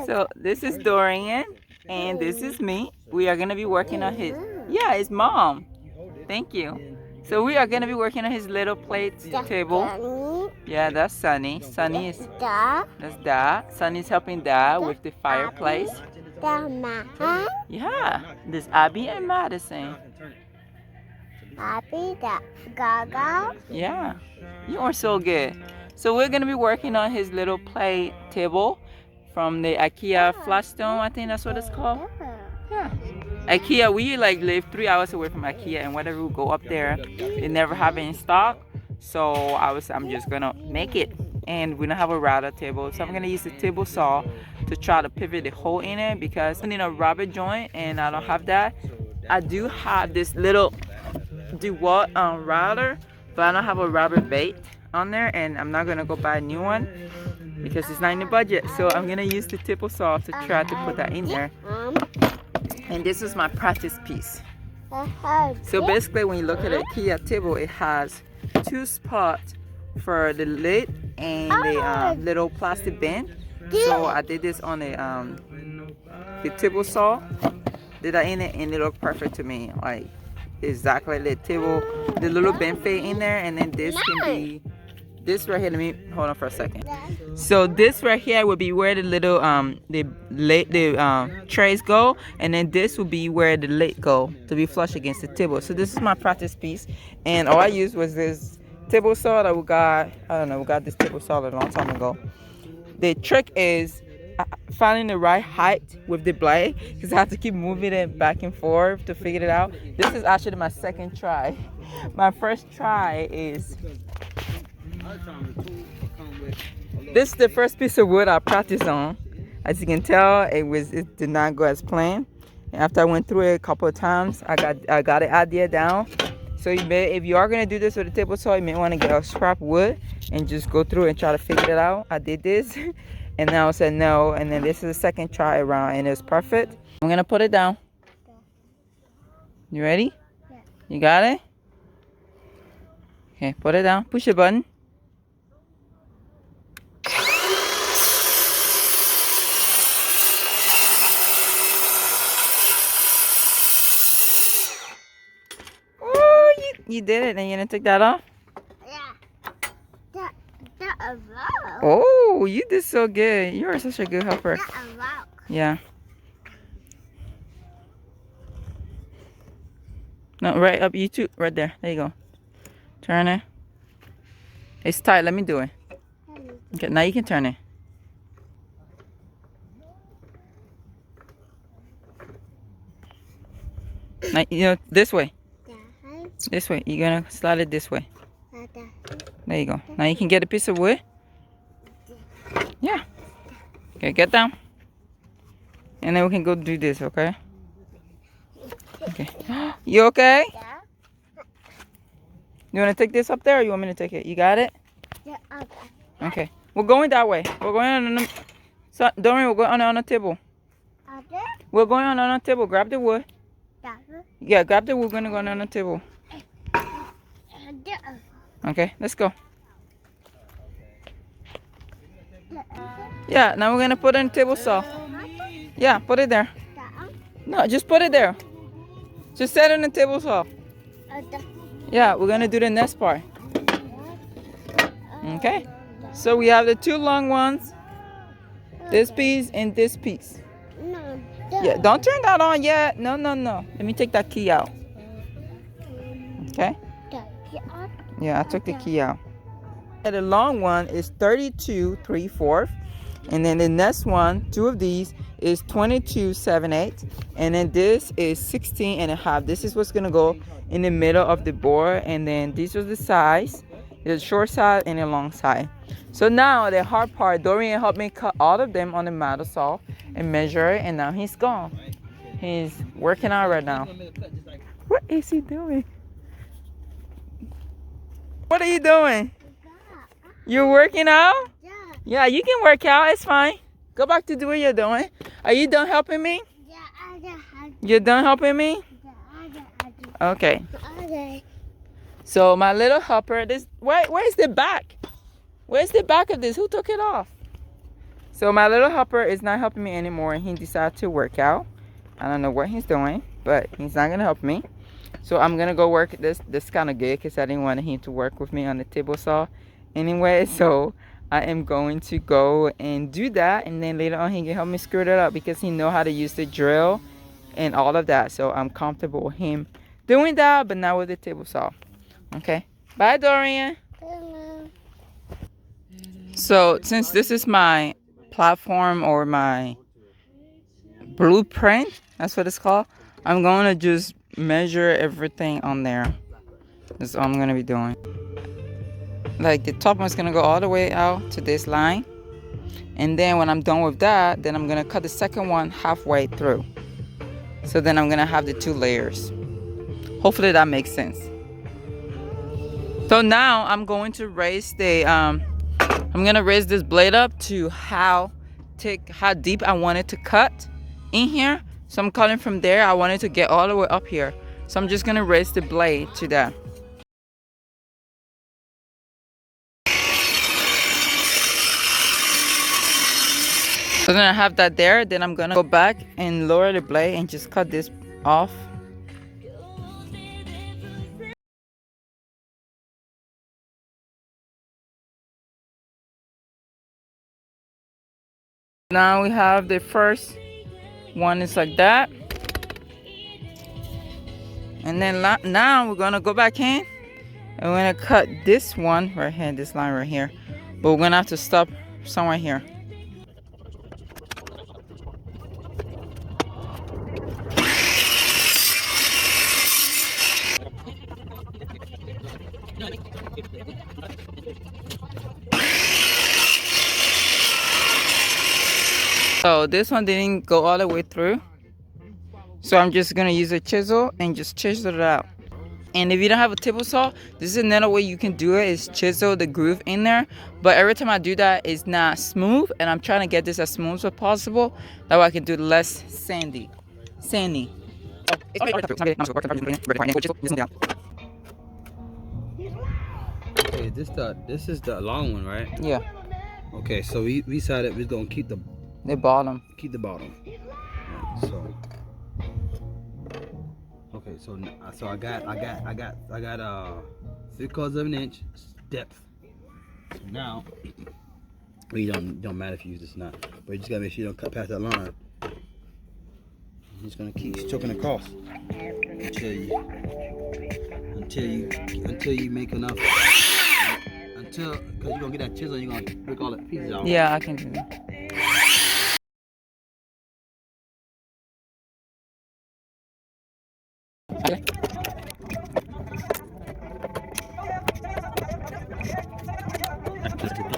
So this is Dorian, and this is me. We are gonna be working on his. Yeah, it's mom. Thank you. So we are gonna be working on his little plate table. Yeah, that's Sunny. Sunny is. That's Dad. Sunny's helping Dad with the fireplace. Yeah, this Abby and Madison. Abby, Gaga. Yeah, you are so good. So we're gonna be working on his little play table from the Ikea Flisat, I think that's what it's called. Yeah. Ikea, we like live 3 hours away from Ikea, and whenever we go up there, they never have it in stock. So I'm just gonna make it. And we don't have a router table, so I'm gonna use the table saw to try to pivot the hole in it because I need a rubber joint, and I don't have that. I do have this little DeWalt router, but I don't have a rubber bait on there, and I'm not gonna go buy a new one because it's not in the budget. So I'm gonna use the table saw to try to put that in there. And this is my practice piece. So basically, when you look at the IKEA table, it has 2 spots for the lid and the little plastic bin. So I did this on the table saw. Did that in it, and it looked perfect to me. Like exactly the table, the little bin fit in there, and then this can be this right here. Let me hold on for a second. So this right here would be where the little the trays go, and then this would be where the lid go to be flush against the table. So this is my practice piece, and all I used was this table saw that we got. I don't know, we got this table saw a long time ago. The trick is finding the right height with the blade, because I have to keep moving it back and forth to figure it out. This is actually my second try. My first try is this is the first piece of wood I practiced on. As you can tell, it did not go as planned. And after I went through it a couple of times, I got the idea down. So if you are gonna do this with a table saw, you may want to get a scrap wood and just go through and try to figure it out. I did this, and now I said no, and then this is the second try around, and it's perfect. I'm gonna put it down. You ready? Yeah. You got it? Okay, put it down. Push the button. You did it, and you're gonna take that off? Yeah. That a rock. Oh, you did so good. You are such a good helper. That a rock. Yeah. No, right up, you too. Right there. There you go. Turn it. It's tight. Let me do it. Okay, now you can turn it. Now, this way. This way. You're gonna slide it this way. There you go. Now you can get a piece of wood. Yeah. Okay, get down. And then we can go do this, okay? Okay. You okay? Yeah. You want to take this up there, or you want me to take it? You got it? Yeah. Okay. We're going that way. We're going on the... So, don't worry, we're going on the table. Okay. We're going on the table. Grab the wood. Yeah, grab the wood. We're going to go on the table. Okay, let's go. Yeah, now we're going to put it on the table saw. Yeah, put it there. No, just put it there. Just set it on the table saw. Yeah, we're going to do the next part. Okay? So we have the 2 long ones. This piece and this piece. Yeah, don't turn that on yet. No. Let me take that key out. Okay? Yeah, I took the key out. And the long one is 32 3/4. And then the next one, 2 of these, is 22 7/8. And then this is 16 and a half. This is what's gonna go in the middle of the board. And then these are the size. The short side and the long side. So now the hard part, Dorian helped me cut all of them on the metal saw and measure it, and now he's gone. He's working out right now. What is he doing? What are you doing? You're working out? Yeah. Yeah, you can work out. It's fine. Go back to do what you're doing. Are you done helping me? Yeah. You're done helping me? Okay. So my little helper, where's the back? Where's the back of this? Who took it off? So my little helper is not helping me anymore. He decided to work out. I don't know what he's doing, but he's not gonna help me. So I'm gonna go work this kind of good because I didn't want him to work with me on the table saw anyway. So I am going to go and do that, and then later on he can help me screw it up because he know how to use the drill and all of that. So I'm comfortable with him doing that, but not with the table saw. Okay. Bye, Dorian. So since this is my platform or my blueprint, that's what it's called, I'm going to just measure everything on there. That's all I'm going to be doing. Like the top one's going to go all the way out to this line. And then when I'm done with that, then I'm going to cut the second one halfway through. So then I'm going to have the 2 layers. Hopefully that makes sense. So now I'm going to raise the I'm gonna raise this blade up to how deep I want it to cut in here. So I'm cutting from there. I want it to get all the way up here. So I'm just gonna raise the blade to that. So then I have that there. Then I'm gonna go back and lower the blade and just cut this off. Now we have the first one is like that. And then now we're gonna go back in and we're gonna cut this one right here, this line right here. But we're gonna have to stop somewhere here. So this one didn't go all the way through. So I'm just gonna use a chisel and just chisel it out. And if you don't have a table saw, this is another way you can do it, is chisel the groove in there. But every time I do that, it's not smooth, and I'm trying to get this as smooth as possible. That way I can do less sandy. Okay, this is the long one, right? Yeah, Okay, so we decided we're gonna keep the bottom. bottom. So okay, so I got 3/4 of an inch depth. So now well, you don't matter if you use this or not, but you just gotta make sure you don't cut past that line. You're just gonna keep stroking across until you make enough. Because you're gonna get that chisel, you're gonna break all the pieces out. Yeah, I can do that.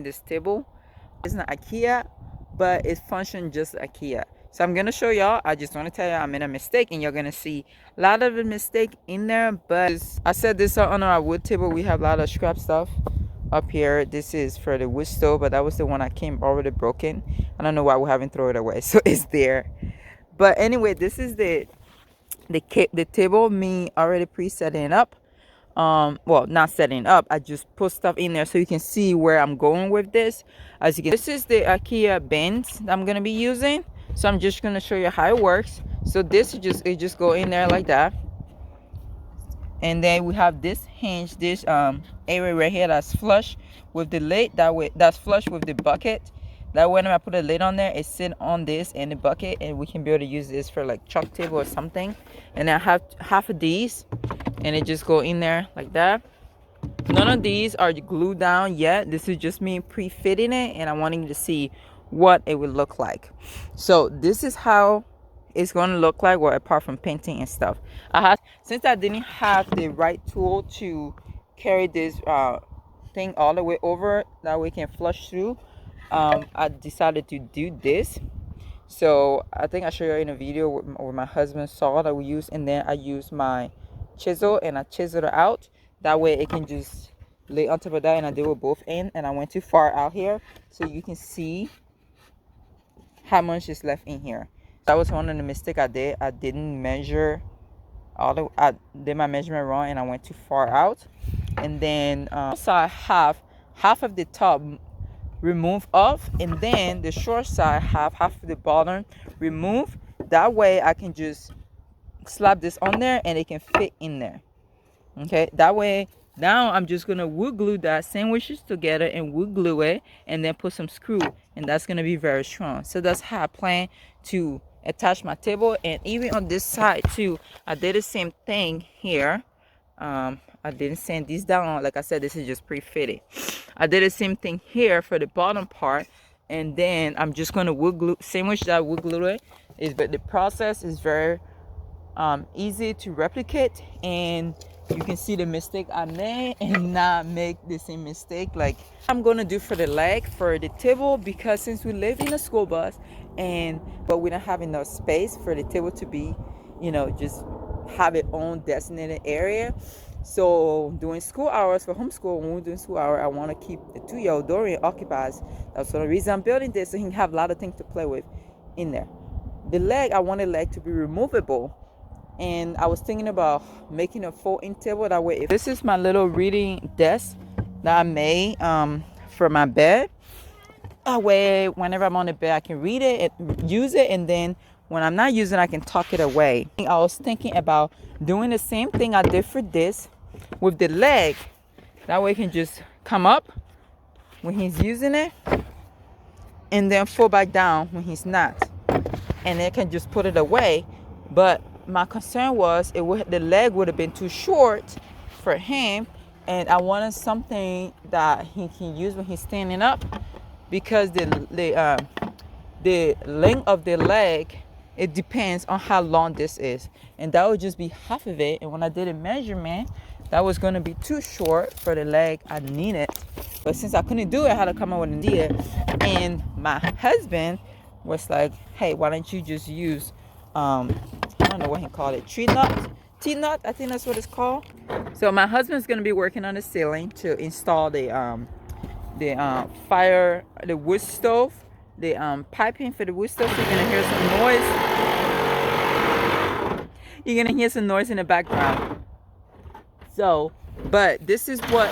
This table is not Ikea, but it functions just Ikea. So I'm gonna show y'all. I just want to tell y'all I made a mistake, and you're gonna see a lot of the mistake in there. But I said this on our wood table. We have a lot of scrap stuff up here. This is for the wood stove, but that was the one that came already broken. I don't know why we haven't thrown it away, so it's there. But anyway, this is the table me already pre-setting up. Well, not setting up, I just put stuff in there so you can see where I'm going with this. As you can, this is the Ikea bends that I'm gonna be using, so I'm just gonna show you how it works. So this is just go in there like that, and then we have this hinge, this area right here that's flush with the lid, that way that's flush with the bucket. That way when I put a lid on there, it sit on this in the bucket, and we can be able to use this for like chalk table or something. And I have half of these, and it just go in there like that. None of these are glued down yet. This is just me pre-fitting it, and I'm wanting to see what it would look like. So this is how it's going to look like, well, apart from painting and stuff. Since I didn't have the right tool to carry this thing all the way over, that way it can flush through, I decided to do this. So I think I showed you in a video where my husband saw that we used, and then I used my chisel and I chiseled it out. That way it can just lay on top of that, and I did with both ends. And I went too far out here so you can see how much is left in here. That was one of the mistakes I did. I didn't measure I did my measurement wrong, and I went too far out. And then so I have half of the top remove off, and then the short side half of the bottom remove. That way I can just slap this on there and it can fit in there. Okay, that way now I'm just gonna wood glue that sandwiches together and wood glue it, and then put some screw, and that's gonna be very strong. So that's how I plan to attach my table. And even on this side too, I did the same thing here. I didn't sand these down. Like I said, this is just pre-fitted. I did the same thing here for the bottom part, and then I'm just gonna wood glue, sandwich that wood glue it. But the process is very easy to replicate, and you can see the mistake I made and not make the same mistake like I'm gonna do for the leg for the table, because since we live in a school bus but we don't have enough space for the table to be, you know, just have its own designated area. So during school hours for homeschool, when we're doing school hour, I want to keep the 2-year-old Dorian occupied. That's the reason I'm building this, so he can have a lot of things to play with in there. The leg, I want the leg to be removable, and I was thinking about making a fold-in table. That way, this is my little reading desk that I made for my bed. That way, whenever I'm on the bed, I can read it and use it, and then when I'm not using it, I can tuck it away. I was thinking about doing the same thing I did for this with the leg. That way it can just come up when he's using it and then fall back down when he's not. And then can just put it away. But my concern was the leg would have been too short for him, and I wanted something that he can use when he's standing up, because the length of the leg, it depends on how long this is, and that would just be half of it. And when I did a measurement, that was going to be too short for the leg I needed. But since I couldn't do it, I had to come up with an idea. And my husband was like, hey, why don't you just use I don't know what he called it, T-nut, I think that's what it's called. So my husband's going to be working on the ceiling to install the wood stove, the piping for the wood stove. So you're gonna hear some noise. You're gonna hear some noise in the background. So, but this is what.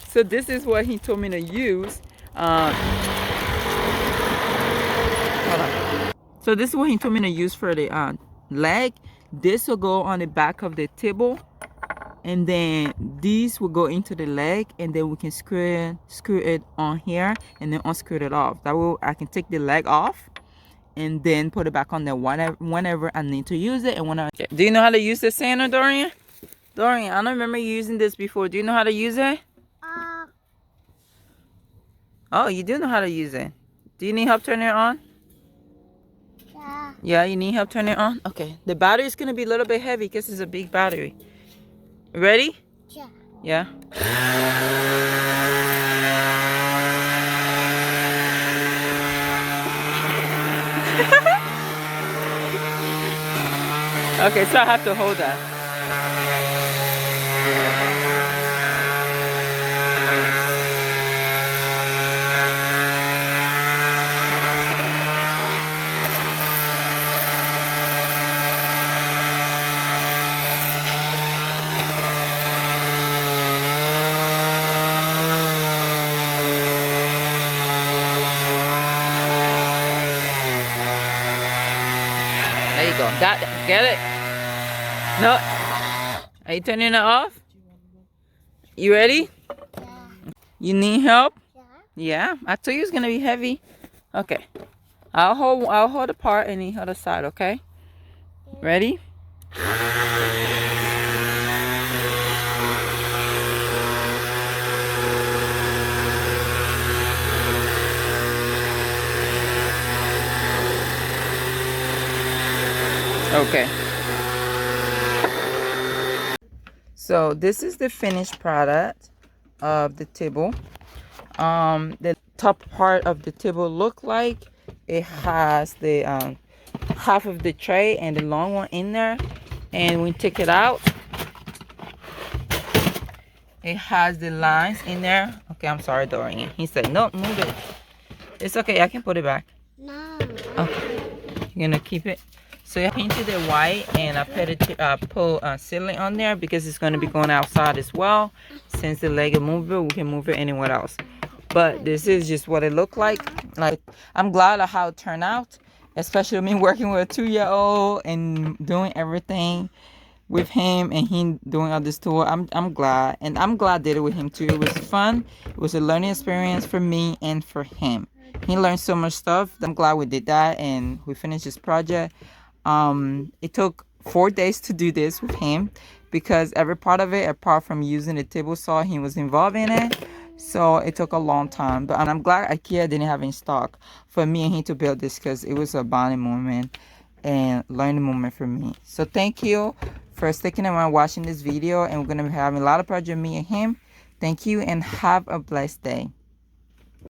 So this is what he told me to use. Hold on. So this is what he told me to use for the leg. This will go on the back of the table, and then these will go into the leg, and then we can screw it on here and then unscrew it off. That way I can take the leg off and then put it back on there whenever I need to use it. And when do you know how to use the sander, Dorian? Dorian, I don't remember you using this before. Do you know how to use it? Oh, you do know how to use it. Do you need help turning it on? Yeah. Yeah, you need help turning it on? Okay. The battery is going to be a little bit heavy because it's a big battery. Ready? Yeah. Yeah. Okay, so I have to hold that. There you go. Got it. Get it? No. Are you turning it off? You ready? Yeah. You need help? Yeah. Yeah. I told you it's gonna be heavy. Okay. I'll hold the part and you hold the side, okay? Ready? Okay. So this is the finished product of the table. The top part of the table look like it has the half of the tray and the long one in there, and when you take it out, it has the lines in there. Okay, I'm sorry, Dorian. He said, no, move it. It's okay, I can put it back. No. Okay, you're gonna keep it. So I painted it white and I put ceiling on there because it's going to be going outside as well. Since the Lego mover, we can move it anywhere else. But this is just what it looked like. Like, I'm glad of how it turned out, especially me working with a 2-year-old and doing everything with him and he doing all this tour. I'm glad, and I'm glad I did it with him too. It was fun. It was a learning experience for me and for him. He learned so much stuff. I'm glad we did that and we finished this project. It took 4 days to do this with him because every part of it, apart from using the table saw, he was involved in it. So it took a long time. But I'm glad Ikea didn't have in stock for me and him to build this because it was a bonding moment and learning moment for me. So thank you for sticking around watching this video, and we're going to be having a lot of projects, me and him. Thank you and have a blessed day.